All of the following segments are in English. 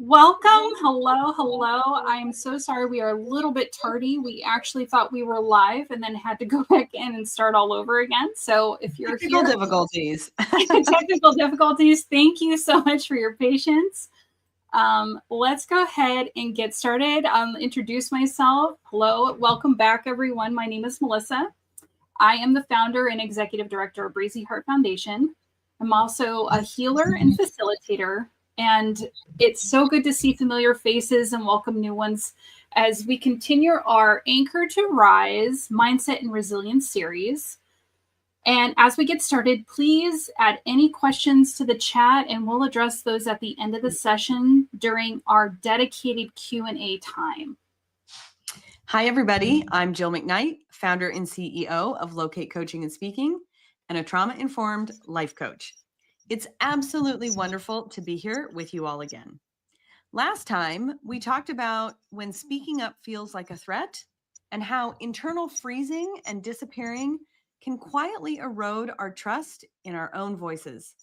Welcome. Hello, hello. I'm so sorry we are a little bit tardy. We actually thought we were live and then had to go back in and start all over again. So if you're Technical here, difficulties. technical difficulties, thank you so much for your patience. Let's go ahead and get started. Introduce myself. Hello, welcome back, everyone. My name is Melissa. I am the founder and executive director of Breezy Heart Foundation. I'm also a healer and facilitator, and it's so good to see familiar faces and welcome new ones as we continue our Anchor to Rise Mindset and Resilience series. And as we get started, please add any questions to the chat and we'll address those at the end of the session during our dedicated Q&A time. Hi, everybody. I'm Jill McKnight, founder and CEO of Locate Coaching and Speaking, and a trauma-informed life coach. It's absolutely wonderful to be here with you all again. Last time, we talked about when speaking up feels like a threat and how internal freezing and disappearing can quietly erode our trust in our own voices.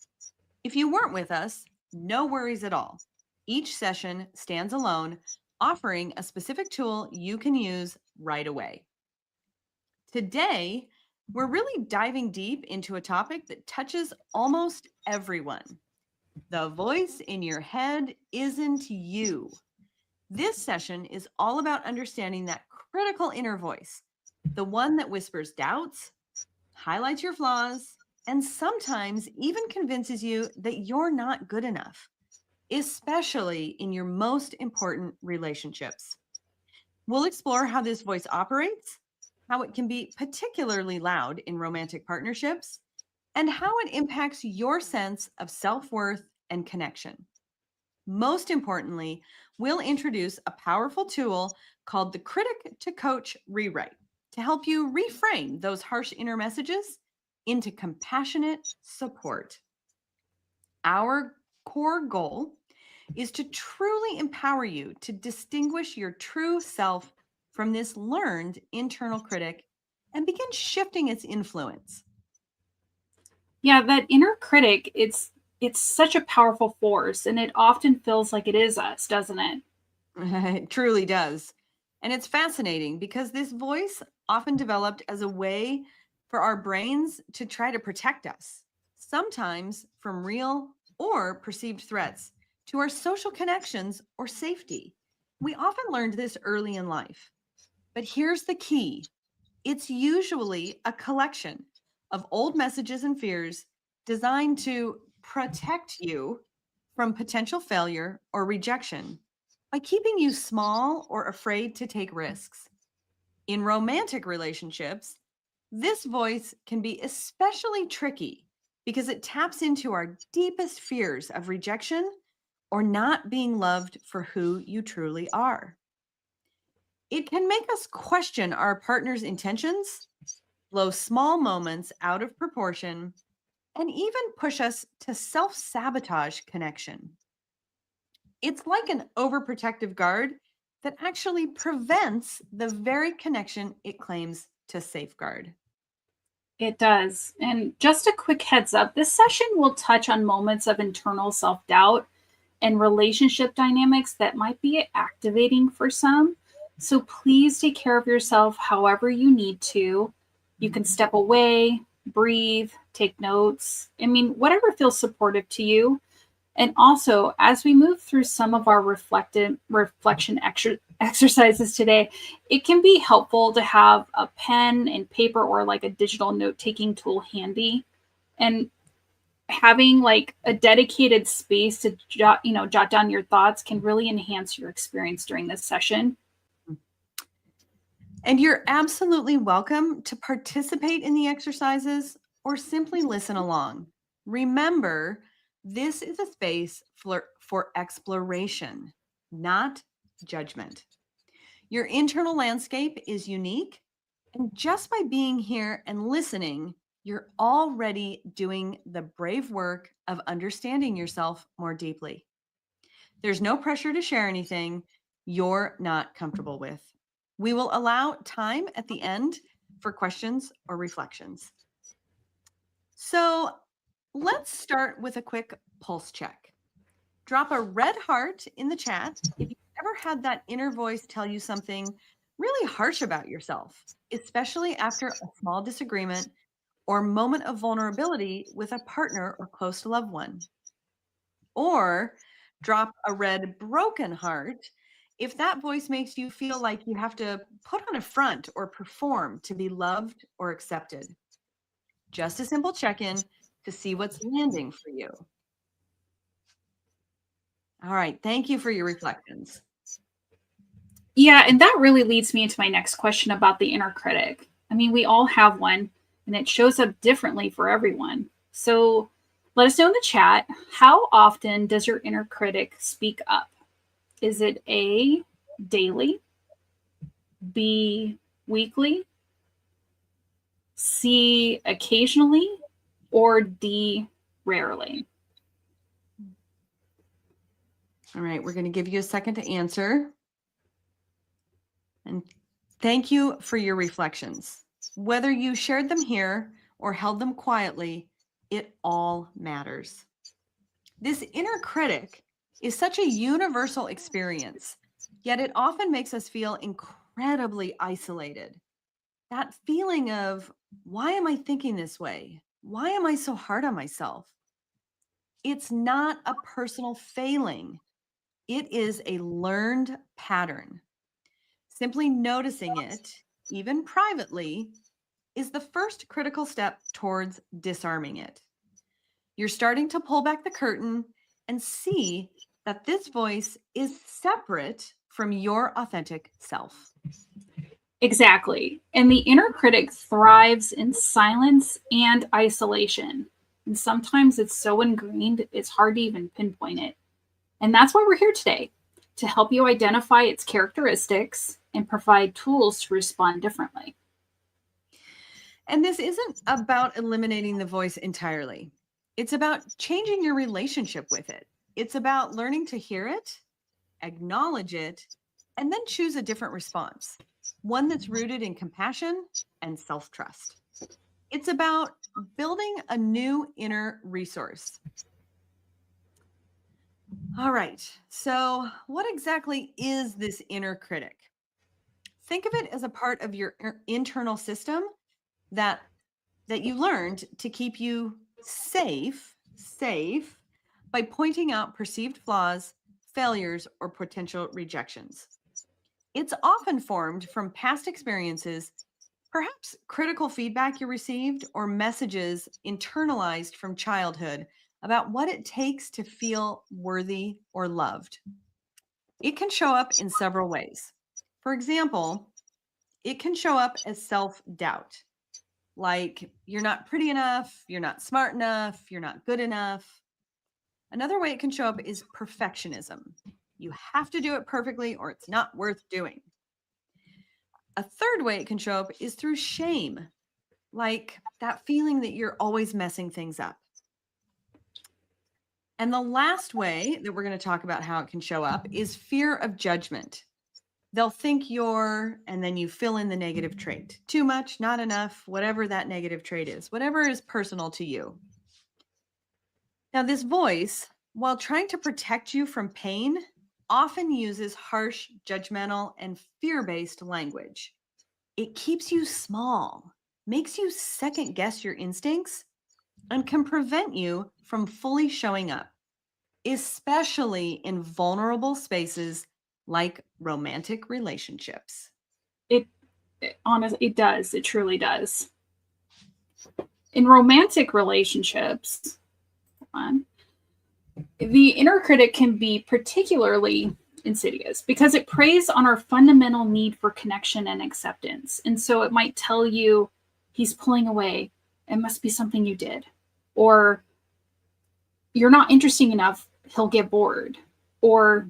If you weren't with us, no worries at all. Each session stands alone, offering a specific tool you can use right away. Today, we're really diving deep into a topic that touches almost everyone. The voice in your head isn't you. This session is all about understanding that critical inner voice, the one that whispers doubts, highlights your flaws, and sometimes even convinces you that you're not good enough, especially in your most important relationships. We'll explore how this voice operates, how it can be particularly loud in romantic partnerships, and how it impacts your sense of self-worth and connection. Most importantly, we'll introduce a powerful tool called the Critic to Coach Rewrite to help you reframe those harsh inner messages into compassionate support. Our core goal is to truly empower you to distinguish your true self from this learned internal critic and begin shifting its influence. Yeah, that inner critic, it's such a powerful force and it often feels like it is us, doesn't it? It truly does. And it's fascinating because this voice often developed as a way for our brains to try to protect us, sometimes from real or perceived threats to our social connections or safety. We often learned this early in life. But here's the key: it's usually a collection of old messages and fears designed to protect you from potential failure or rejection by keeping you small or afraid to take risks. In romantic relationships, this voice can be especially tricky because it taps into our deepest fears of rejection or not being loved for who you truly are. It can make us question our partner's intentions, blow small moments out of proportion, and even push us to self sabotage connection. It's like an overprotective guard that actually prevents the very connection it claims to safeguard. It does. And just a quick heads up, this session will touch on moments of internal self-doubt and relationship dynamics that might be activating for some. So please take care of yourself however you need to. You can step away, breathe, take notes. I mean, whatever feels supportive to you. And also, as we move through some of our reflection exercises today, it can be helpful to have a pen and paper or like a digital note-taking tool handy. And having like a dedicated space to jot down your thoughts can really enhance your experience during this session. And you're absolutely welcome to participate in the exercises or simply listen along. Remember, this is a space for exploration, not judgment. Your internal landscape is unique, and just by being here and listening, you're already doing the brave work of understanding yourself more deeply. There's no pressure to share anything you're not comfortable with. We will allow time at the end for questions or reflections. So let's start with a quick pulse check. Drop a red heart in the chat if you've ever had that inner voice tell you something really harsh about yourself, especially after a small disagreement or moment of vulnerability with a partner or close loved one. Or drop a red broken heart if that voice makes you feel like you have to put on a front or perform to be loved or accepted. Just a simple check-in to see what's landing for you. All right, thank you for your reflections. Yeah, and that really leads me into my next question about the inner critic. I mean, we all have one, and it shows up differently for everyone. So let us know in the chat, how often does your inner critic speak up? Is it A, daily, B, weekly, C, occasionally, or D, rarely? All right, we're going to give you a second to answer. And thank you for your reflections. Whether you shared them here or held them quietly, it all matters. This inner critic is such a universal experience, yet it often makes us feel incredibly isolated. That feeling of, why am I thinking this way? Why am I so hard on myself? It's not a personal failing. It is a learned pattern. Simply noticing it, even privately, is the first critical step towards disarming it. You're starting to pull back the curtain and see that this voice is separate from your authentic self. Exactly. And the inner critic thrives in silence and isolation. And sometimes it's so ingrained, it's hard to even pinpoint it. And that's why we're here today, to help you identify its characteristics and provide tools to respond differently. And this isn't about eliminating the voice entirely. It's about changing your relationship with it. It's about learning to hear it, acknowledge it, and then choose a different response, one that's rooted in compassion and self-trust. It's about building a new inner resource. All right, so what exactly is this inner critic? Think of it as a part of your internal system that you learned to keep you safe by pointing out perceived flaws, failures, or potential rejections. It's often formed from past experiences, perhaps critical feedback you received, or messages internalized from childhood about what it takes to feel worthy or loved. It can show up in several ways. For example, it can show up as self-doubt, like you're not pretty enough, you're not smart enough, you're not good enough. Another way it can show up is perfectionism. You have to do it perfectly or it's not worth doing. A third way it can show up is through shame, like that feeling that you're always messing things up. And the last way that we're going to talk about how it can show up is fear of judgment. They'll think you're, and then you fill in the negative trait. Too much, not enough, whatever that negative trait is, whatever is personal to you. Now, this voice, while trying to protect you from pain, often uses harsh, judgmental, and fear-based language. It keeps you small, makes you second guess your instincts, and can prevent you from fully showing up, especially in vulnerable spaces like romantic relationships. Honestly, it does. It truly does. In romantic relationships, the inner critic can be particularly insidious because it preys on our fundamental need for connection and acceptance. And so it might tell you, he's pulling away. It must be something you did. Or you're not interesting enough. He'll get bored. Or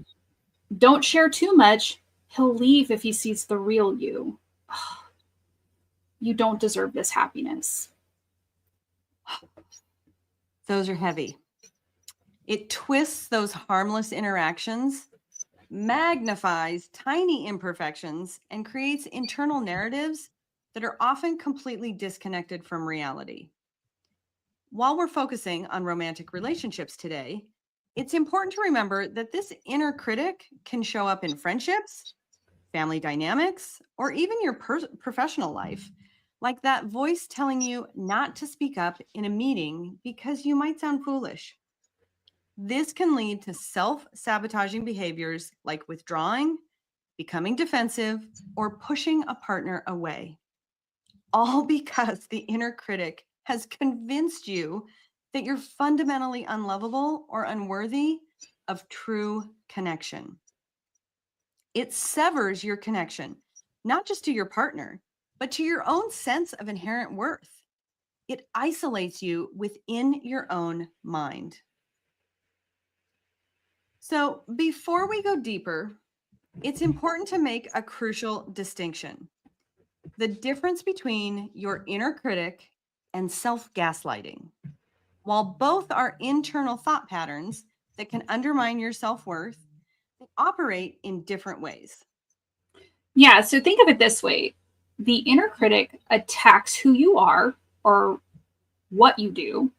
don't share too much. He'll leave if he sees the real you. You don't deserve this happiness. Those are heavy. It twists those harmless interactions, magnifies tiny imperfections, and creates internal narratives that are often completely disconnected from reality. While we're focusing on romantic relationships today, It's important to remember that this inner critic can show up in friendships, family dynamics, or even your professional life, like that voice telling you not to speak up in a meeting because you might sound foolish. This can lead to self-sabotaging behaviors like withdrawing, becoming defensive, or pushing a partner away, all because the inner critic has convinced you that you're fundamentally unlovable or unworthy of true connection. It severs your connection, not just to your partner, but to your own sense of inherent worth. It isolates you within your own mind. So, before we go deeper, it's important to make a crucial distinction: the difference between your inner critic and self-gaslighting. While both are internal thought patterns that can undermine your self-worth, they operate in different ways. Yeah, so think of it this way: the inner critic attacks who you are or what you do.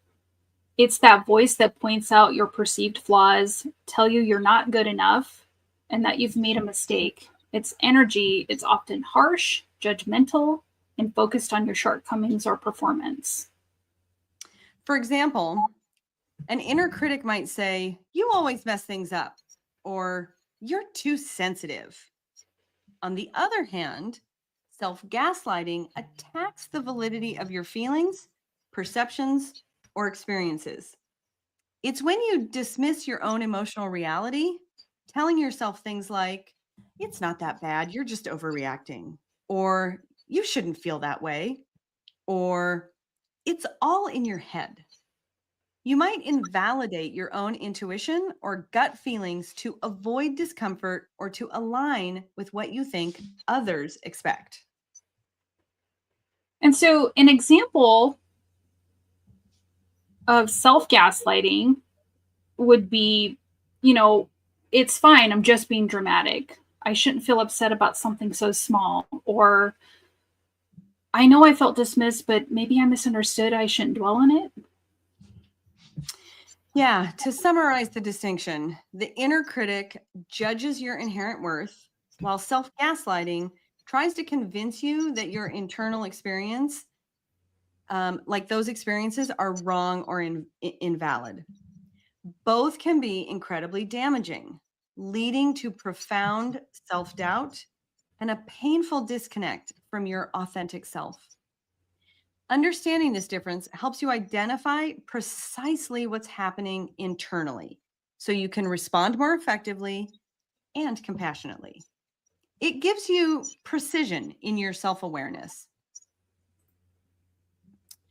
It's that voice that points out your perceived flaws, tell you you're not good enough, and that you've made a mistake. Its energy is often harsh, judgmental, and focused on your shortcomings or performance. For example, an inner critic might say, "You always mess things up," or "You're too sensitive." On the other hand, self-gaslighting attacks the validity of your feelings, perceptions, or experiences. It's when you dismiss your own emotional reality, telling yourself things like, "It's not that bad, you're just overreacting," or "You shouldn't feel that way," or "It's all in your head." You might invalidate your own intuition or gut feelings to avoid discomfort or to align with what you think others expect. And so, an example of self gaslighting would be, you know, it's fine, I'm just being dramatic. I shouldn't feel upset about something so small. Or, I know I felt dismissed, but maybe I misunderstood. I shouldn't dwell on it. Yeah, to summarize the distinction, the inner critic judges your inherent worth, while self gaslighting tries to convince you that your internal experience, like those experiences, are wrong or invalid. Both can be incredibly damaging, leading to profound self doubt and a painful disconnect from your authentic self. Understanding this difference helps you identify precisely what's happening internally so you can respond more effectively and compassionately. It gives you precision in your self awareness.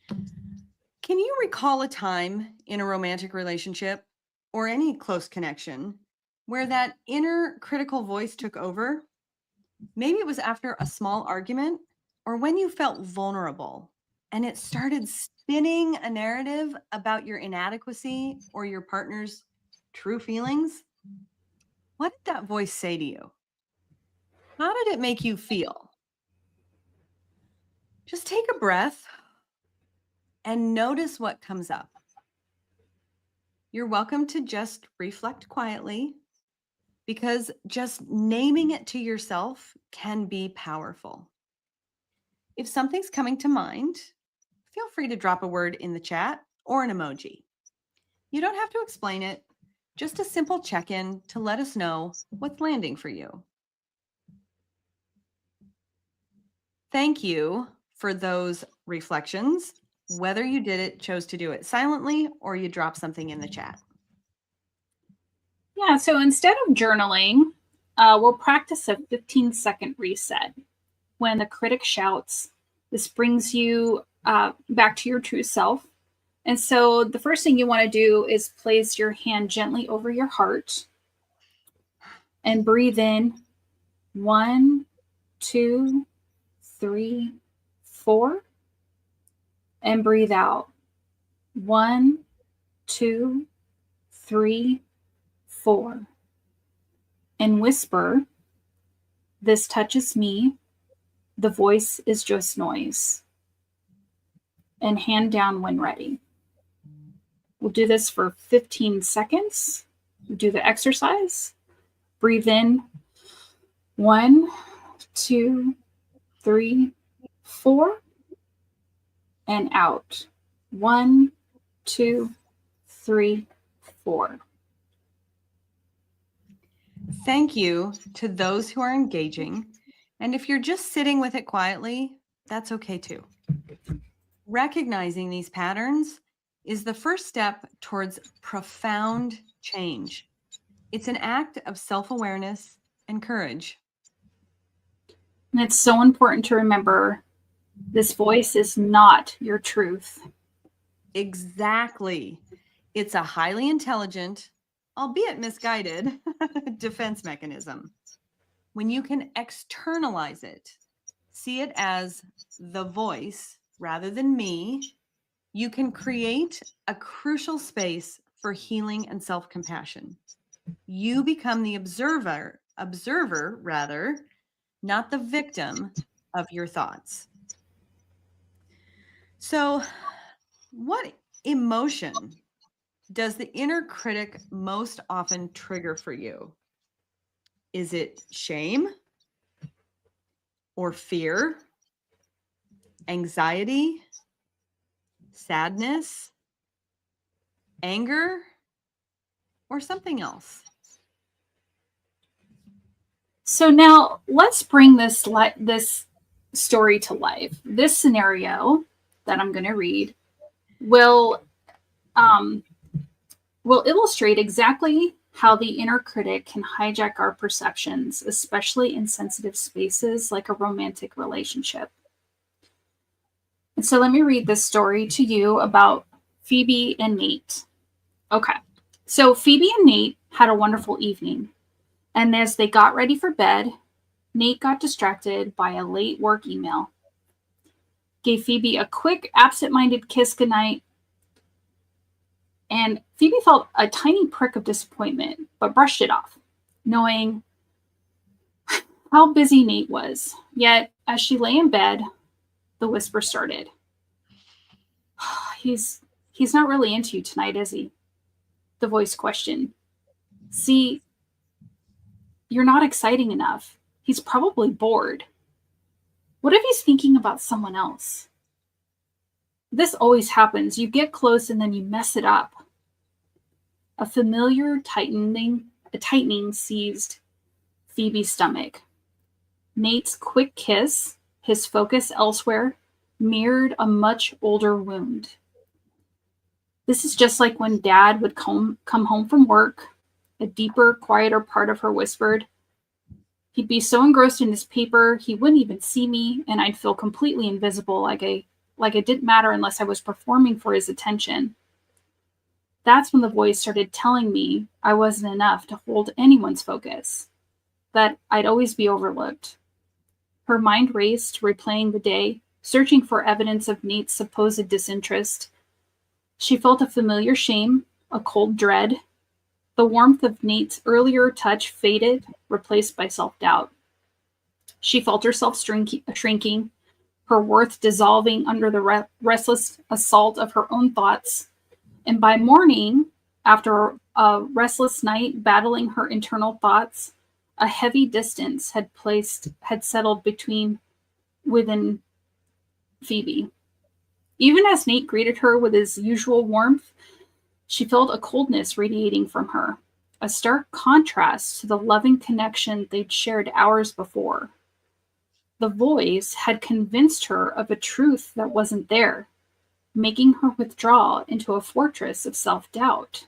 Can you recall a time in a romantic relationship or any close connection where that inner critical voice took over? Maybe it was after a small argument or when you felt vulnerable and it started spinning a narrative about your inadequacy or your partner's true feelings. What did that voice say to you? How did it make you feel? Just take a breath and notice what comes up. You're welcome to just reflect quietly, because just naming it to yourself can be powerful. If something's coming to mind, feel free to drop a word in the chat or an emoji. You don't have to explain it, just a simple check-in to let us know what's landing for you. Thank you for those reflections, whether you chose to do it silently or you drop something in the chat. Yeah, so instead of journaling, we'll practice a 15-second reset. When the critic shouts, this brings you back to your true self. And so the first thing you want to do is place your hand gently over your heart and breathe in 1, 2, 3, 4, and breathe out 1, 2, 3, 4. And whisper, "This touches me. The voice is just noise." And hand down when ready. We'll do this for 15 seconds. Do the exercise. Breathe in 1, 2, 3, 4, and out 1, 2, 3, 4. Thank you to those who are engaging. And if you're just sitting with it quietly, that's okay too. Recognizing these patterns is the first step towards profound change. It's an act of self-awareness and courage. And it's so important to remember this voice is not your truth. Exactly. It's a highly intelligent, albeit misguided, defense mechanism. When you can externalize it, see it as the voice rather than me, you can create a crucial space for healing and self-compassion. You become the observer rather, not the victim of your thoughts. So, what emotion does the inner critic most often trigger for you? Is it shame or fear, anxiety, sadness, anger, or something else? So now let's bring this story to life. This scenario that I'm going to read will illustrate exactly how the inner critic can hijack our perceptions, especially in sensitive spaces like a romantic relationship. And so let me read this story to you about Phoebe and Nate. Okay. So Phoebe and Nate had a wonderful evening. And as they got ready for bed, Nate got distracted by a late work email. Gave Phoebe a quick, absent-minded kiss goodnight. And Phoebe felt a tiny prick of disappointment, but brushed it off, knowing how busy Nate was. Yet, as she lay in bed, the whisper started. He's not really into you tonight, is he? The voice questioned. See, you're not exciting enough. He's probably bored. What if he's thinking about someone else? This always happens. You get close and then you mess it up. A familiar tightening seized Phoebe's stomach. Nate's quick kiss, his focus elsewhere, mirrored a much older wound. This is just like when Dad would come home from work. A deeper, quieter part of her whispered. He'd be so engrossed in his paper, he wouldn't even see me, and I'd feel completely invisible, like it didn't matter unless I was performing for his attention. That's when the voice started telling me I wasn't enough to hold anyone's focus, that I'd always be overlooked. Her mind raced, replaying the day, searching for evidence of Nate's supposed disinterest. She felt a familiar shame, a cold dread. The warmth of Nate's earlier touch faded, replaced by self-doubt. She felt herself shrinking, her worth dissolving under the restless assault of her own thoughts. And by morning, after a restless night battling her internal thoughts, a heavy distance had settled within Phoebe. Even as Nate greeted her with his usual warmth, she felt a coldness radiating from her, a stark contrast to the loving connection they'd shared hours before. The voice had convinced her of a truth that wasn't there, making her withdraw into a fortress of self-doubt.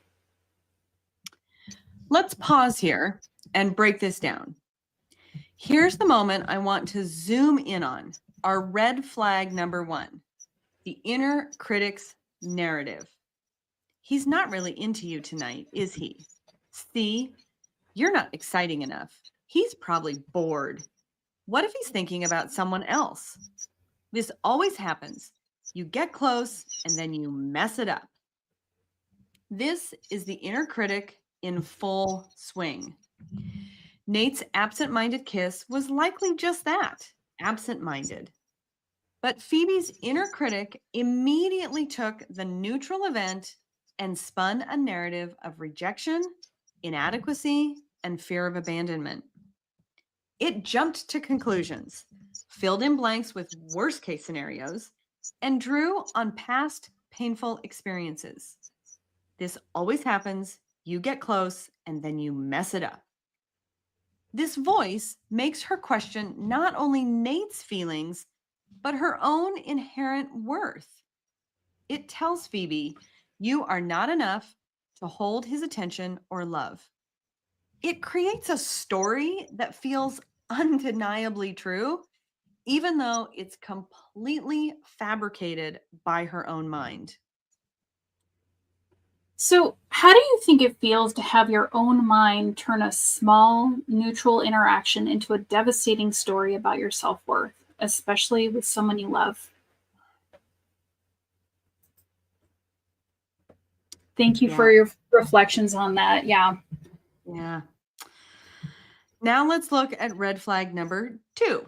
Let's pause here and break this down. Here's the moment I want to zoom in on, our red flag number 1, the inner critic's narrative. He's not really into you tonight, is he? See, you're not exciting enough. He's probably bored. What if he's thinking about someone else? This always happens. You get close and then you mess it up. This is the inner critic in full swing. Nate's absent-minded kiss was likely just that, absent-minded. But Phoebe's inner critic immediately took the neutral event and spun a narrative of rejection, inadequacy, and fear of abandonment. It jumped to conclusions, filled in blanks with worst case scenarios, and drew on past painful experiences. This always happens. You get close and then you mess it up. This voice makes her question not only Nate's feelings, but her own inherent worth. It tells Phoebe, you are not enough to hold his attention or love. It creates a story that feels undeniably true, even though it's completely fabricated by her own mind. So, how do you think it feels to have your own mind turn a small, neutral interaction into a devastating story about your self worth, especially with someone you love? Thank you for your reflections on that. Yeah. Yeah. Now let's look at red flag number 2,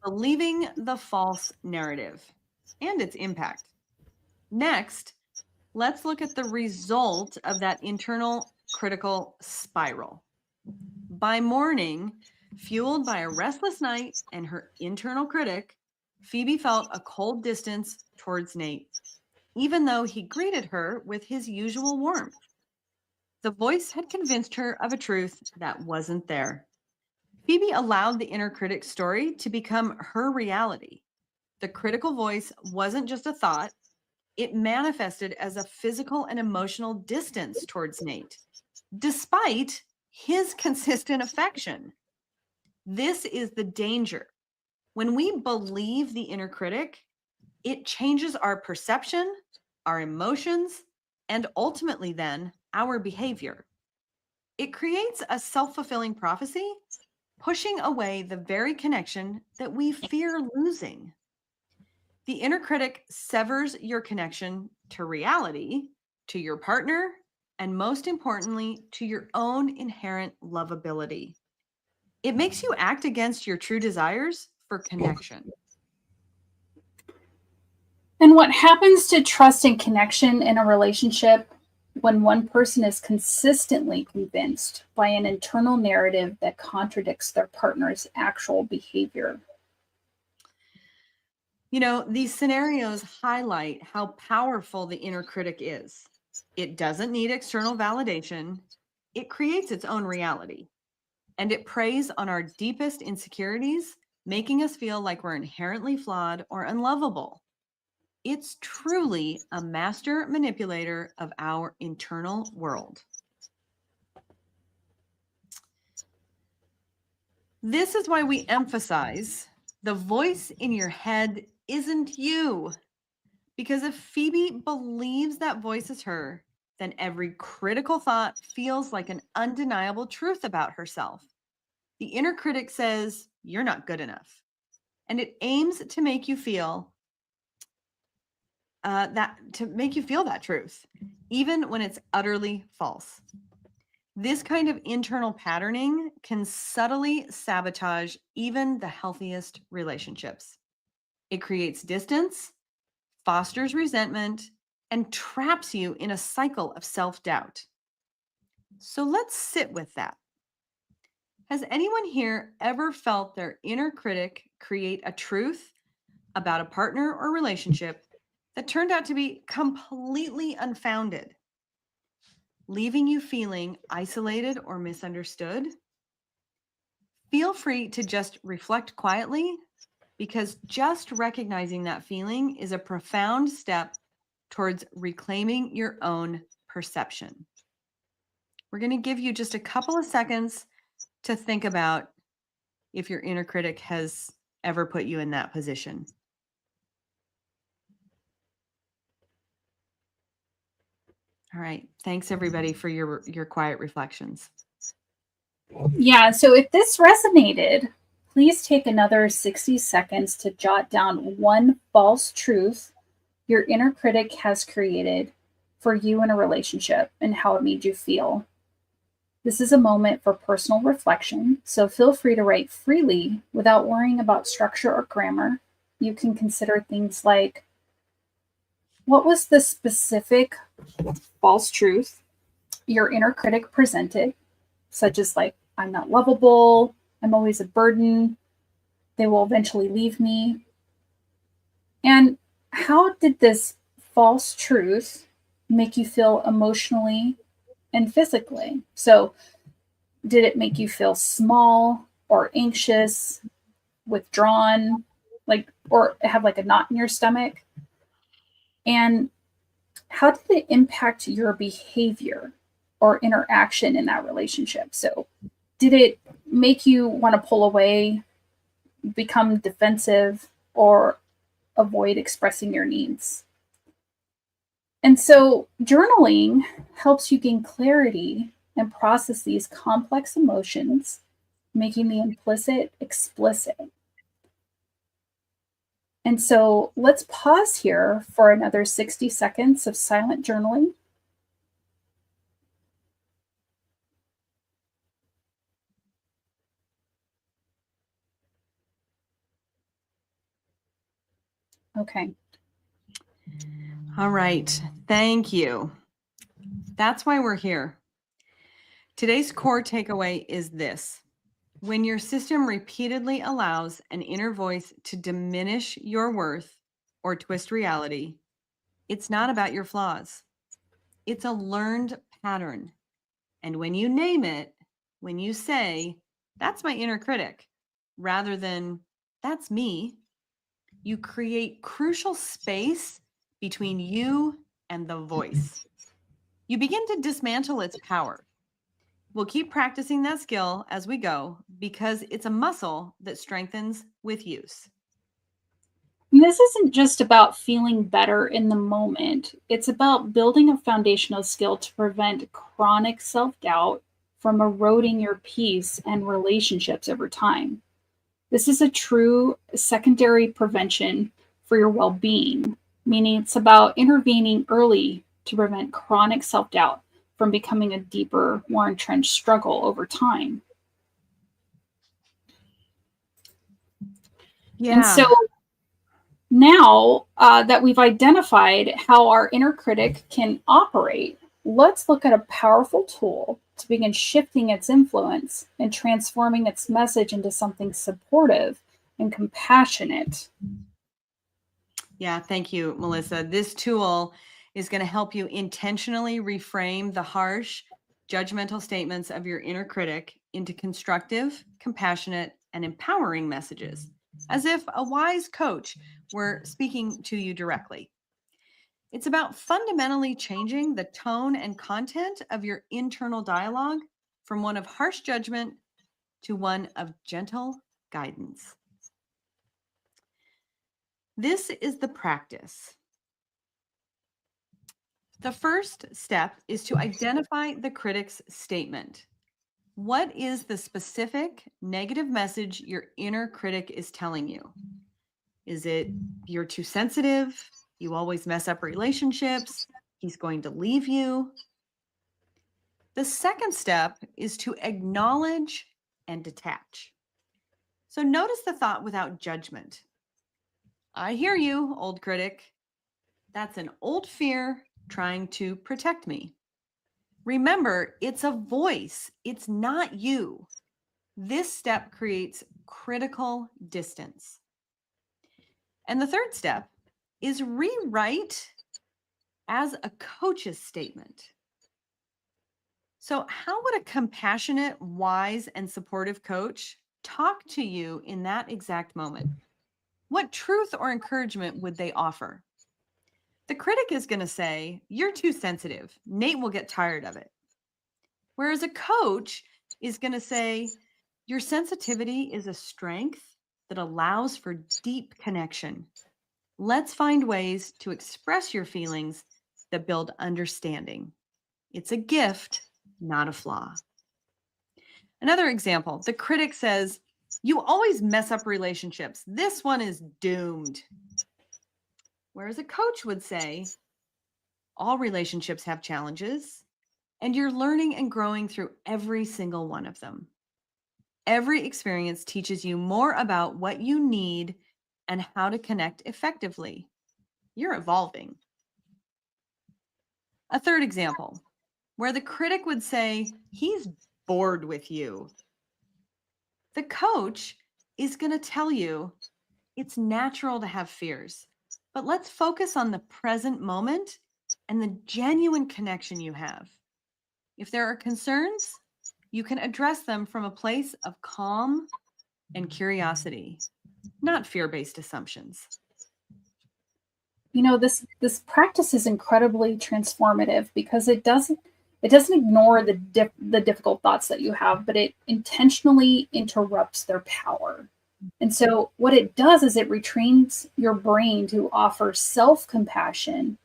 believing the false narrative and its impact. Next, let's look at the result of that internal critical spiral. By morning, fueled by a restless night and her internal critic, Phoebe felt a cold distance towards Nate, even though he greeted her with his usual warmth. The voice had convinced her of a truth that wasn't there. Phoebe allowed the inner critic story to become her reality. The critical voice wasn't just a thought, it manifested as a physical and emotional distance towards Nate, despite his consistent affection. This is the danger. When we believe the inner critic, it changes our perception, our emotions, and ultimately then our behavior. It creates a self-fulfilling prophecy, pushing away the very connection that we fear losing. The inner critic severs your connection to reality, to your partner, and most importantly, to your own inherent lovability. It makes you act against your true desires for connection. And what happens to trust and connection in a relationship when one person is consistently convinced by an internal narrative that contradicts their partner's actual behavior? You know, these scenarios highlight how powerful the inner critic is. It doesn't need external validation, it creates its own reality, and it preys on our deepest insecurities, making us feel like we're inherently flawed or unlovable. It's truly a master manipulator of our internal world. This is why we emphasize the voice in your head isn't you. Because if Phoebe believes that voice is her, then every critical thought feels like an undeniable truth about herself. The inner critic says, you're not good enough. And it aims to make you feel that truth, even when it's utterly false. This kind of internal patterning can subtly sabotage even the healthiest relationships. It creates distance, fosters resentment, and traps you in a cycle of self-doubt. So let's sit with that. Has anyone here ever felt their inner critic create a truth about a partner or relationship that turned out to be completely unfounded, leaving you feeling isolated or misunderstood? Feel free to just reflect quietly, because just recognizing that feeling is a profound step towards reclaiming your own perception. We're going to give you just a couple of seconds to think about if your inner critic has ever put you in that position. All right. Thanks everybody for your quiet reflections. Yeah, so if this resonated, please take another 60 seconds to jot down one false truth your inner critic has created for you in a relationship and how it made you feel. This is a moment for personal reflection, so feel free to write freely without worrying about structure or grammar. You can consider things like, what was the specific false truth? your inner critic presented, such as like, I'm not lovable, I'm always a burden, they will eventually leave me. And how did this false truth make you feel emotionally and physically? So, did it make you feel small or anxious, withdrawn, like, or have like a knot in your stomach? And how did it impact your behavior or interaction in that relationship? So, did it make you want to pull away, become defensive, or avoid expressing your needs? And so, journaling helps you gain clarity and process these complex emotions, making the implicit explicit. And so, let's pause here for another 60 seconds of silent journaling. Okay. All right. Thank you. That's why we're here. Today's core takeaway is this. When your system repeatedly allows an inner voice to diminish your worth or twist reality, it's not about your flaws. It's a learned pattern. And when you name it, when you say, that's my inner critic, rather than that's me, you create crucial space between you and the voice. You begin to dismantle its power. We'll keep practicing that skill as we go because it's a muscle that strengthens with use. And this isn't just about feeling better in the moment, it's about building a foundational skill to prevent chronic self doubt from eroding your peace and relationships over time. This is a true secondary prevention for your well being, meaning it's about intervening early to prevent chronic self doubt from becoming a deeper, more entrenched struggle over time. Yeah. And so now that we've identified how our inner critic can operate, let's look at a powerful tool to begin shifting its influence and transforming its message into something supportive and compassionate. Yeah, thank you, Melissa. This tool is going to help you intentionally reframe the harsh, judgmental statements of your inner critic into constructive, compassionate, and empowering messages, as if a wise coach were speaking to you directly. It's about fundamentally changing the tone and content of your internal dialogue from one of harsh judgment to one of gentle guidance. This is the practice. The first step is to identify the critic's statement. What is the specific negative message your inner critic is telling you? Is it you're too sensitive? You always mess up relationships? He's going to leave you? The second step is to acknowledge and detach. So notice the thought without judgment. I hear you, old critic. That's an old fear trying to protect me. Remember, it's a voice, it's not you. This step creates critical distance. And the third step is rewrite as a coach's statement. So, how would a compassionate, wise, and supportive coach talk to you in that exact moment? What truth or encouragement would they offer? The critic is going to say, you're too sensitive. Nate will get tired of it. Whereas a coach is going to say, your sensitivity is a strength that allows for deep connection. Let's find ways to express your feelings that build understanding. It's a gift, not a flaw. Another example, the critic says, you always mess up relationships. This one is doomed. Whereas a coach would say, all relationships have challenges, and you're learning and growing through every single one of them. Every experience teaches you more about what you need and how to connect effectively. You're evolving. A third example, where the critic would say, he's bored with you. The coach is going to tell you it's natural to have fears, but let's focus on the present moment and the genuine connection you have. If there are concerns, you can address them from a place of calm and curiosity, not fear-based assumptions. You know, this practice is incredibly transformative because it doesn't ignore the difficult thoughts that you have, but it intentionally interrupts their power. And so what it does is it retrains your brain to offer self-compassion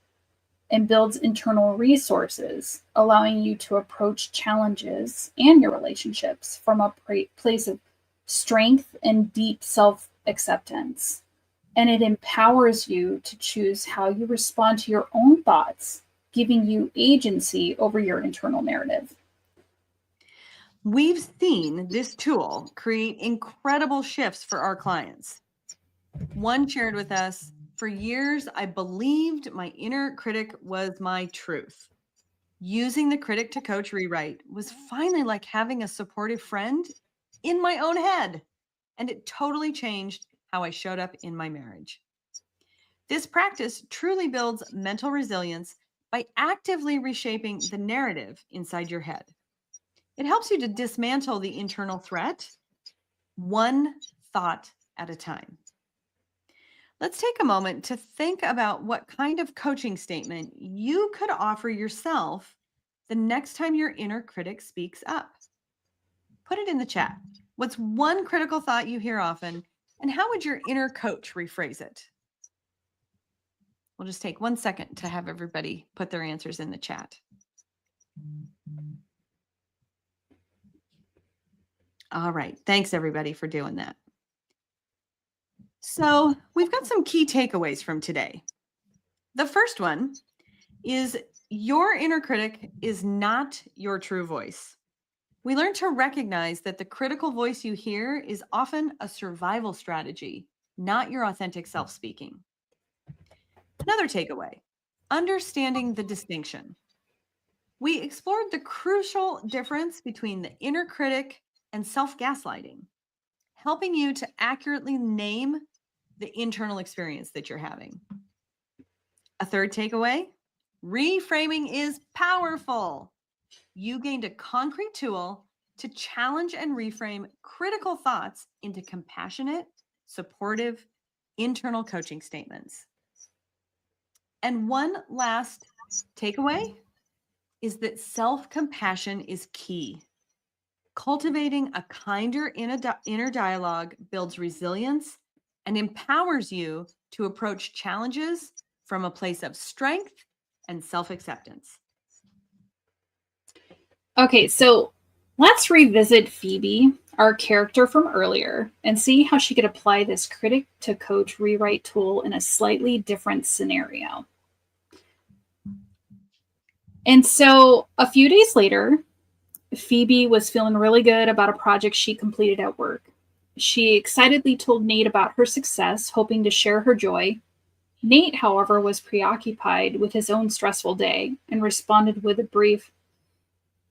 and builds internal resources, allowing you to approach challenges and your relationships from a place of strength and deep self-acceptance. And it empowers you to choose how you respond to your own thoughts, giving you agency over your internal narrative. We've seen this tool create incredible shifts for our clients. One shared with us, for years, I believed my inner critic was my truth. Using the Critic to Coach rewrite was finally like having a supportive friend in my own head, and it totally changed how I showed up in my marriage. This practice truly builds mental resilience by actively reshaping the narrative inside your head. It helps you to dismantle the internal threat one thought at a time. Let's take a moment to think about what kind of coaching statement you could offer yourself the next time your inner critic speaks up. Put it in the chat. What's one critical thought you hear often, and how would your inner coach rephrase it? We'll just take 1 second to have everybody put their answers in the chat. All right. Thanks, everybody, for doing that. So we've got some key takeaways from today. The first one is your inner critic is not your true voice. We learn to recognize that the critical voice you hear is often a survival strategy, not your authentic self speaking. Another takeaway, understanding the distinction. We explored the crucial difference between the inner critic and self-gaslighting, helping you to accurately name the internal experience that you're having. A third takeaway, reframing is powerful. You gained a concrete tool to challenge and reframe critical thoughts into compassionate, supportive, internal coaching statements. And one last takeaway is that self-compassion is key. Cultivating a kinder inner dialogue builds resilience and empowers you to approach challenges from a place of strength and self-acceptance. Okay, so let's revisit Phoebe, our character from earlier, and see how she could apply this critic to coach rewrite tool in a slightly different scenario. And so a few days later, Phoebe was feeling really good about a project she completed at work. She excitedly told Nate about her success, hoping to share her joy. Nate, however, was preoccupied with his own stressful day and responded with a brief,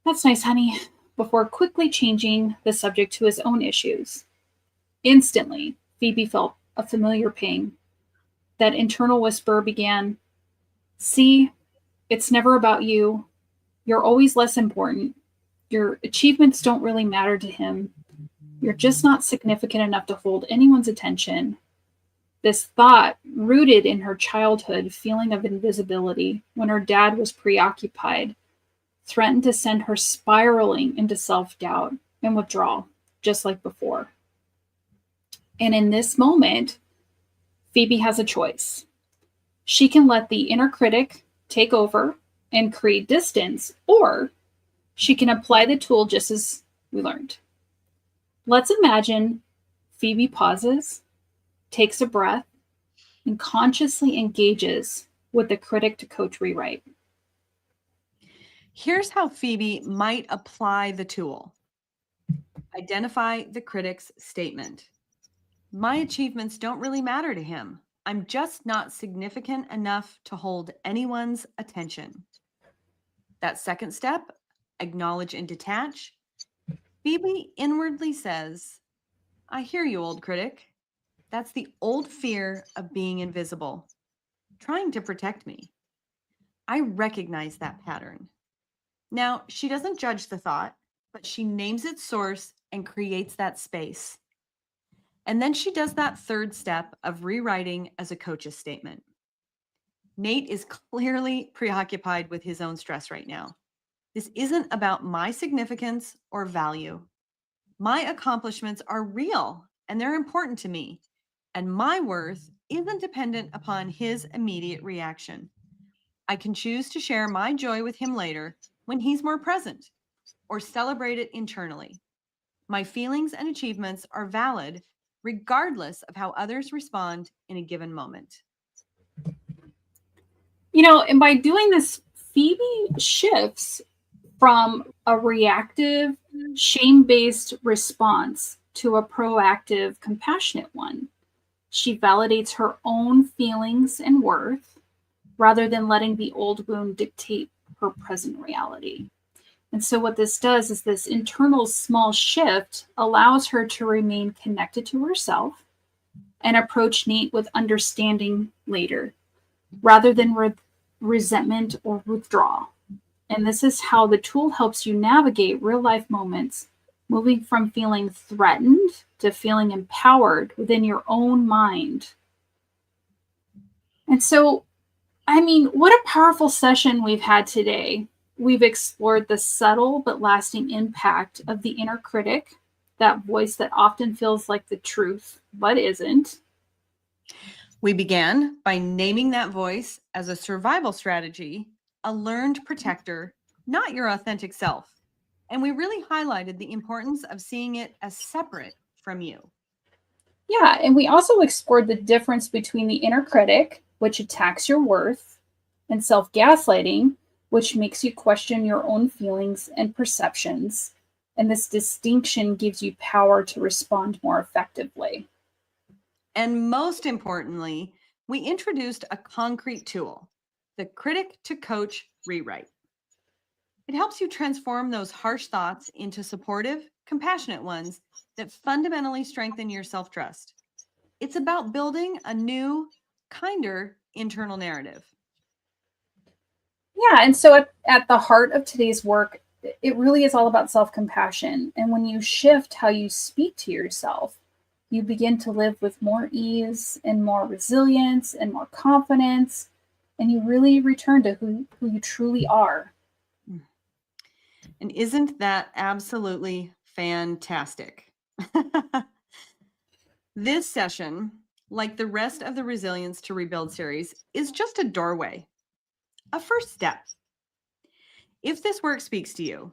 "That's nice, honey," before quickly changing the subject to his own issues. Instantly, Phoebe felt a familiar pang. That internal whisper began, "See, it's never about you. You're always less important. Your achievements don't really matter to him. You're just not significant enough to hold anyone's attention." This thought, rooted in her childhood feeling of invisibility when her dad was preoccupied, threatened to send her spiraling into self-doubt and withdrawal, just like before. And in this moment, Phoebe has a choice. She can let the inner critic take over and create distance, or she can apply the tool just as we learned. Let's imagine Phoebe pauses, takes a breath, and consciously engages with the critic to coach rewrite. Here's how Phoebe might apply the tool. Identify the critic's statement. My achievements don't really matter to him. I'm just not significant enough to hold anyone's attention. That second step, acknowledge and detach. Phoebe inwardly says, I hear you, old critic. That's the old fear of being invisible, trying to protect me. I recognize that pattern. Now, she doesn't judge the thought, but she names its source and creates that space. And then she does that third step of rewriting as a coach's statement. Nate is clearly preoccupied with his own stress right now. This isn't about my significance or value. My accomplishments are real and they're important to me. And my worth isn't dependent upon his immediate reaction. I can choose to share my joy with him later when he's more present or celebrate it internally. My feelings and achievements are valid regardless of how others respond in a given moment. And by doing this, Phoebe shifts from a reactive, shame based response to a proactive, compassionate one. She validates her own feelings and worth rather than letting the old wound dictate her present reality. And so, what this does is this internal small shift allows her to remain connected to herself and approach Nate with understanding later rather than resentment or withdrawal. And this is how the tool helps you navigate real life moments, moving from feeling threatened to feeling empowered within your own mind. And so, what a powerful session we've had today. We've explored the subtle but lasting impact of the inner critic, that voice that often feels like the truth, but isn't. We began by naming that voice as a survival strategy, a learned protector, not your authentic self. And we really highlighted the importance of seeing it as separate from you. Yeah, and we also explored the difference between the inner critic, which attacks your worth, and self gaslighting, which makes you question your own feelings and perceptions. And this distinction gives you power to respond more effectively. And most importantly, we introduced a concrete tool, the Critic to Coach Rewrite. It helps you transform those harsh thoughts into supportive, compassionate ones that fundamentally strengthen your self-trust. It's about building a new, kinder internal narrative. Yeah, and so at the heart of today's work, it really is all about self-compassion. And when you shift how you speak to yourself, you begin to live with more ease and more resilience and more confidence, and you really return to who you truly are. And isn't that absolutely fantastic? This session, like the rest of the Resilience to Rebuild series, is just a doorway, a first step. If this work speaks to you,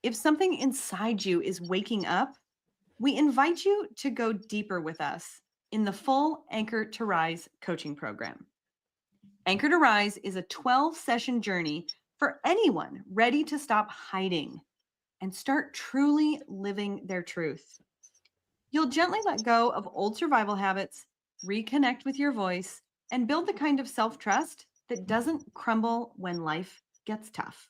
if something inside you is waking up, we invite you to go deeper with us in the full Anchor to Rise coaching program. Anchor to Rise is a 12-session journey for anyone ready to stop hiding and start truly living their truth. You'll gently let go of old survival habits, reconnect with your voice, and build the kind of self-trust that doesn't crumble when life gets tough.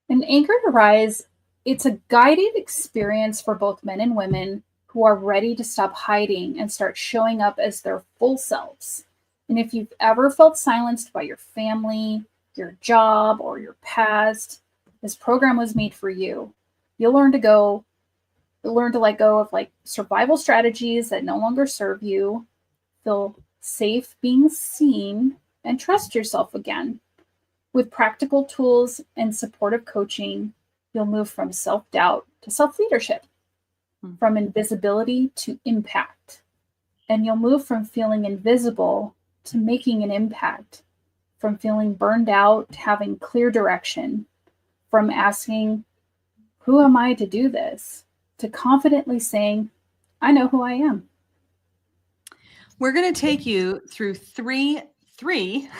And Anchor to Rise, it's a guided experience for both men and women who are ready to stop hiding and start showing up as their full selves. And if you've ever felt silenced by your family, your job, or your past, this program was made for you. You'll learn to let go of like survival strategies that no longer serve you, feel safe being seen, and trust yourself again. With practical tools and supportive coaching, you'll move from self-doubt to self-leadership, from invisibility to impact. And you'll move from feeling invisible to making an impact, from feeling burned out to having clear direction, from asking, who am I to do this? To confidently saying, I know who I am. We're going to take you through three key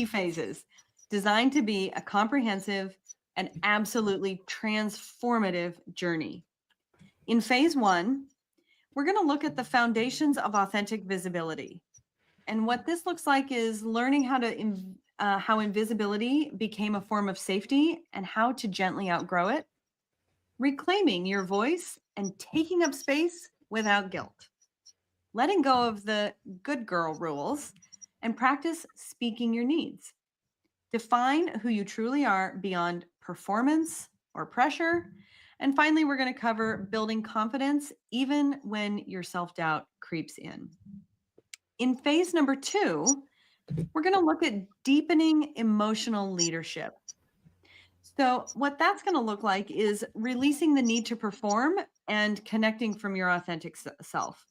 phases designed to be a comprehensive and absolutely transformative journey. In phase 1, we're going to look at the foundations of authentic visibility. And what this looks like is learning how to how invisibility became a form of safety and how to gently outgrow it. Reclaiming your voice and taking up space without guilt. Letting go of the good girl rules and practice speaking your needs. Define who you truly are beyond performance or pressure. And finally, we're going to cover building confidence even when your self-doubt creeps in. In phase number 2, we're going to look at deepening emotional leadership. So what that's going to look like is releasing the need to perform and connecting from your authentic self.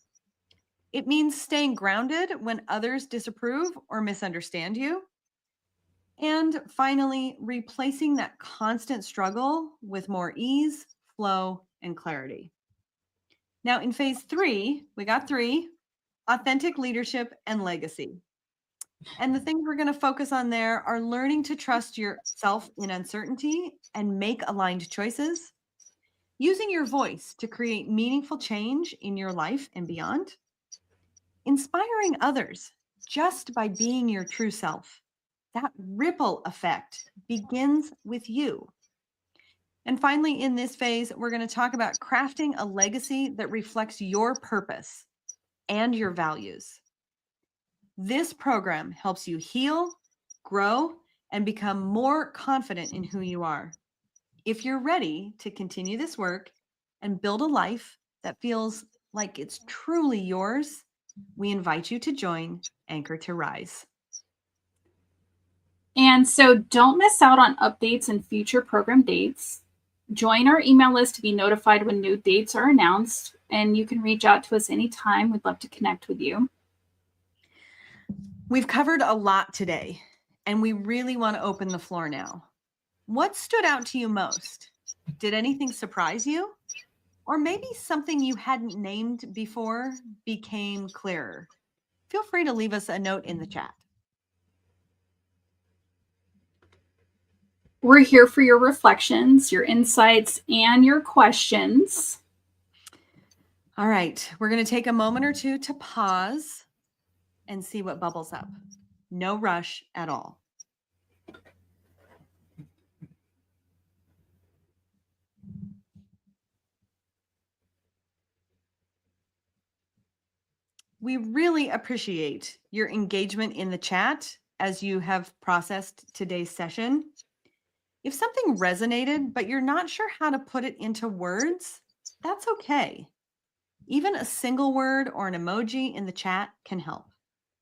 It means staying grounded when others disapprove or misunderstand you. And finally, replacing that constant struggle with more ease, flow, and clarity. Now, in phase 3, we got 3, authentic leadership and legacy. And the things we're going to focus on there are learning to trust yourself in uncertainty and make aligned choices, using your voice to create meaningful change in your life and beyond, inspiring others just by being your true self. That ripple effect begins with you. And finally, in this phase, we're going to talk about crafting a legacy that reflects your purpose and your values. This program helps you heal, grow, and become more confident in who you are. If you're ready to continue this work and build a life that feels like it's truly yours, we invite you to join Anchor to Rise. And so don't miss out on updates and future program dates. Join our email list to be notified when new dates are announced, and you can reach out to us anytime. We'd love to connect with you. We've covered a lot today, and we really want to open the floor now. What stood out to you most? Did anything surprise you? Or maybe something you hadn't named before became clearer? Feel free to leave us a note in the chat. We're here for your reflections, your insights, and your questions. All right, we're going to take a moment or two to pause and see what bubbles up. No rush at all. We really appreciate your engagement in the chat as you have processed today's session. If something resonated, but you're not sure how to put it into words, that's okay. Even a single word or an emoji in the chat can help.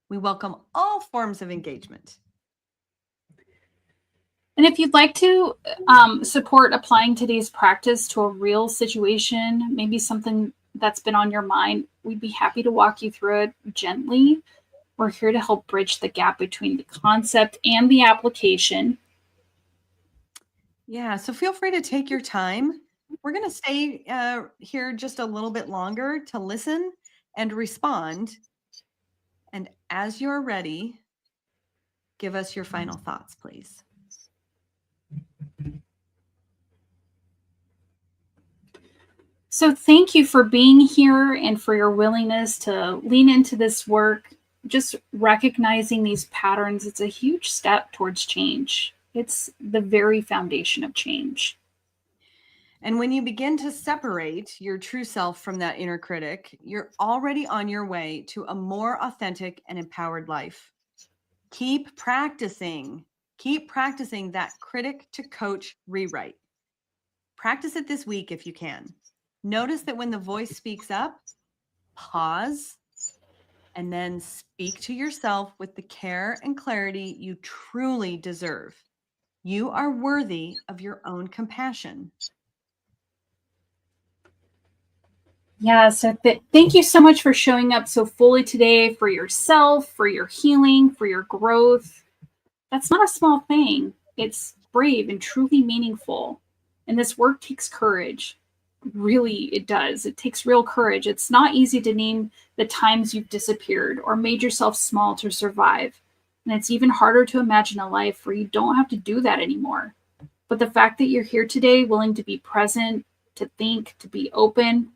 We welcome all forms of engagement. And if you'd like to support applying today's practice to a real situation, maybe something that's been on your mind, we'd be happy to walk you through it gently. We're here to help bridge the gap between the concept and the application. Yeah, so feel free to take your time. We're going to stay here just a little bit longer to listen and respond. And as you're ready, give us your final thoughts, please. So thank you for being here and for your willingness to lean into this work. Just recognizing these patterns, it's a huge step towards change. It's the very foundation of change. And when you begin to separate your true self from that inner critic, you're already on your way to a more authentic and empowered life. Keep practicing that critic to coach rewrite. Practice it this week if you can. Notice that when the voice speaks up, pause, and then speak to yourself with the care and clarity you truly deserve. You are worthy of your own compassion. Yeah, so thank you so much for showing up so fully today for yourself, for your healing, for your growth. That's not a small thing. It's brave and truly meaningful. And this work takes courage. Really, it does. It takes real courage. It's not easy to name the times you've disappeared or made yourself small to survive. And it's even harder to imagine a life where you don't have to do that anymore. But the fact that you're here today, willing to be present, to think, to be open,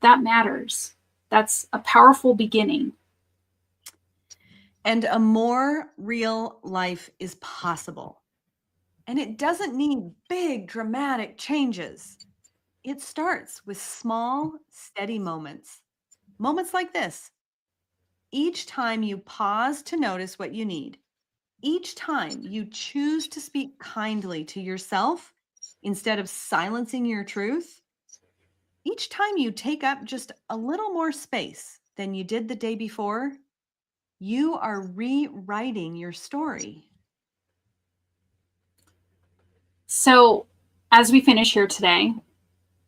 that matters. That's a powerful beginning. And a more real life is possible. And it doesn't need big, dramatic changes. It starts with small, steady moments. Moments like this. Each time you pause to notice what you need, each time you choose to speak kindly to yourself instead of silencing your truth, each time you take up just a little more space than you did the day before, you are rewriting your story. So, as we finish here today,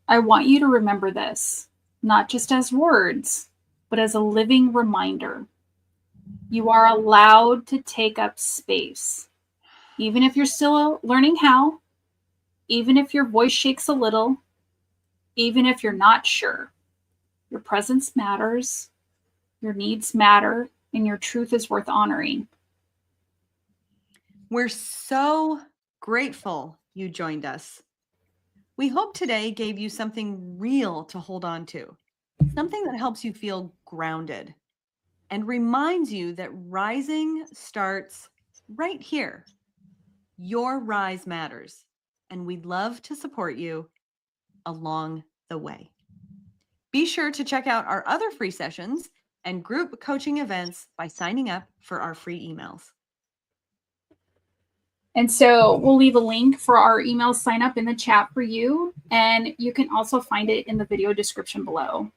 I want you to remember this, not just as words, but as a living reminder. You are allowed to take up space, even if you're still learning how, even if your voice shakes a little, even if you're not sure. Your presence matters, your needs matter, and your truth is worth honoring. We're so grateful you joined us. We hope today gave you something real to hold on to, something that helps you feel grounded and reminds you that rising starts right here. Your rise matters, and we'd love to support you along the way. Be sure to check out our other free sessions and group coaching events by signing up for our free emails. And so we'll leave a link for our email sign up in the chat for you, and you can also find it in the video description below.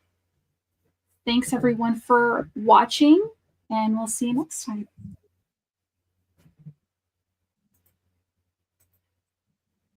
Thanks everyone for watching, and we'll see you next time.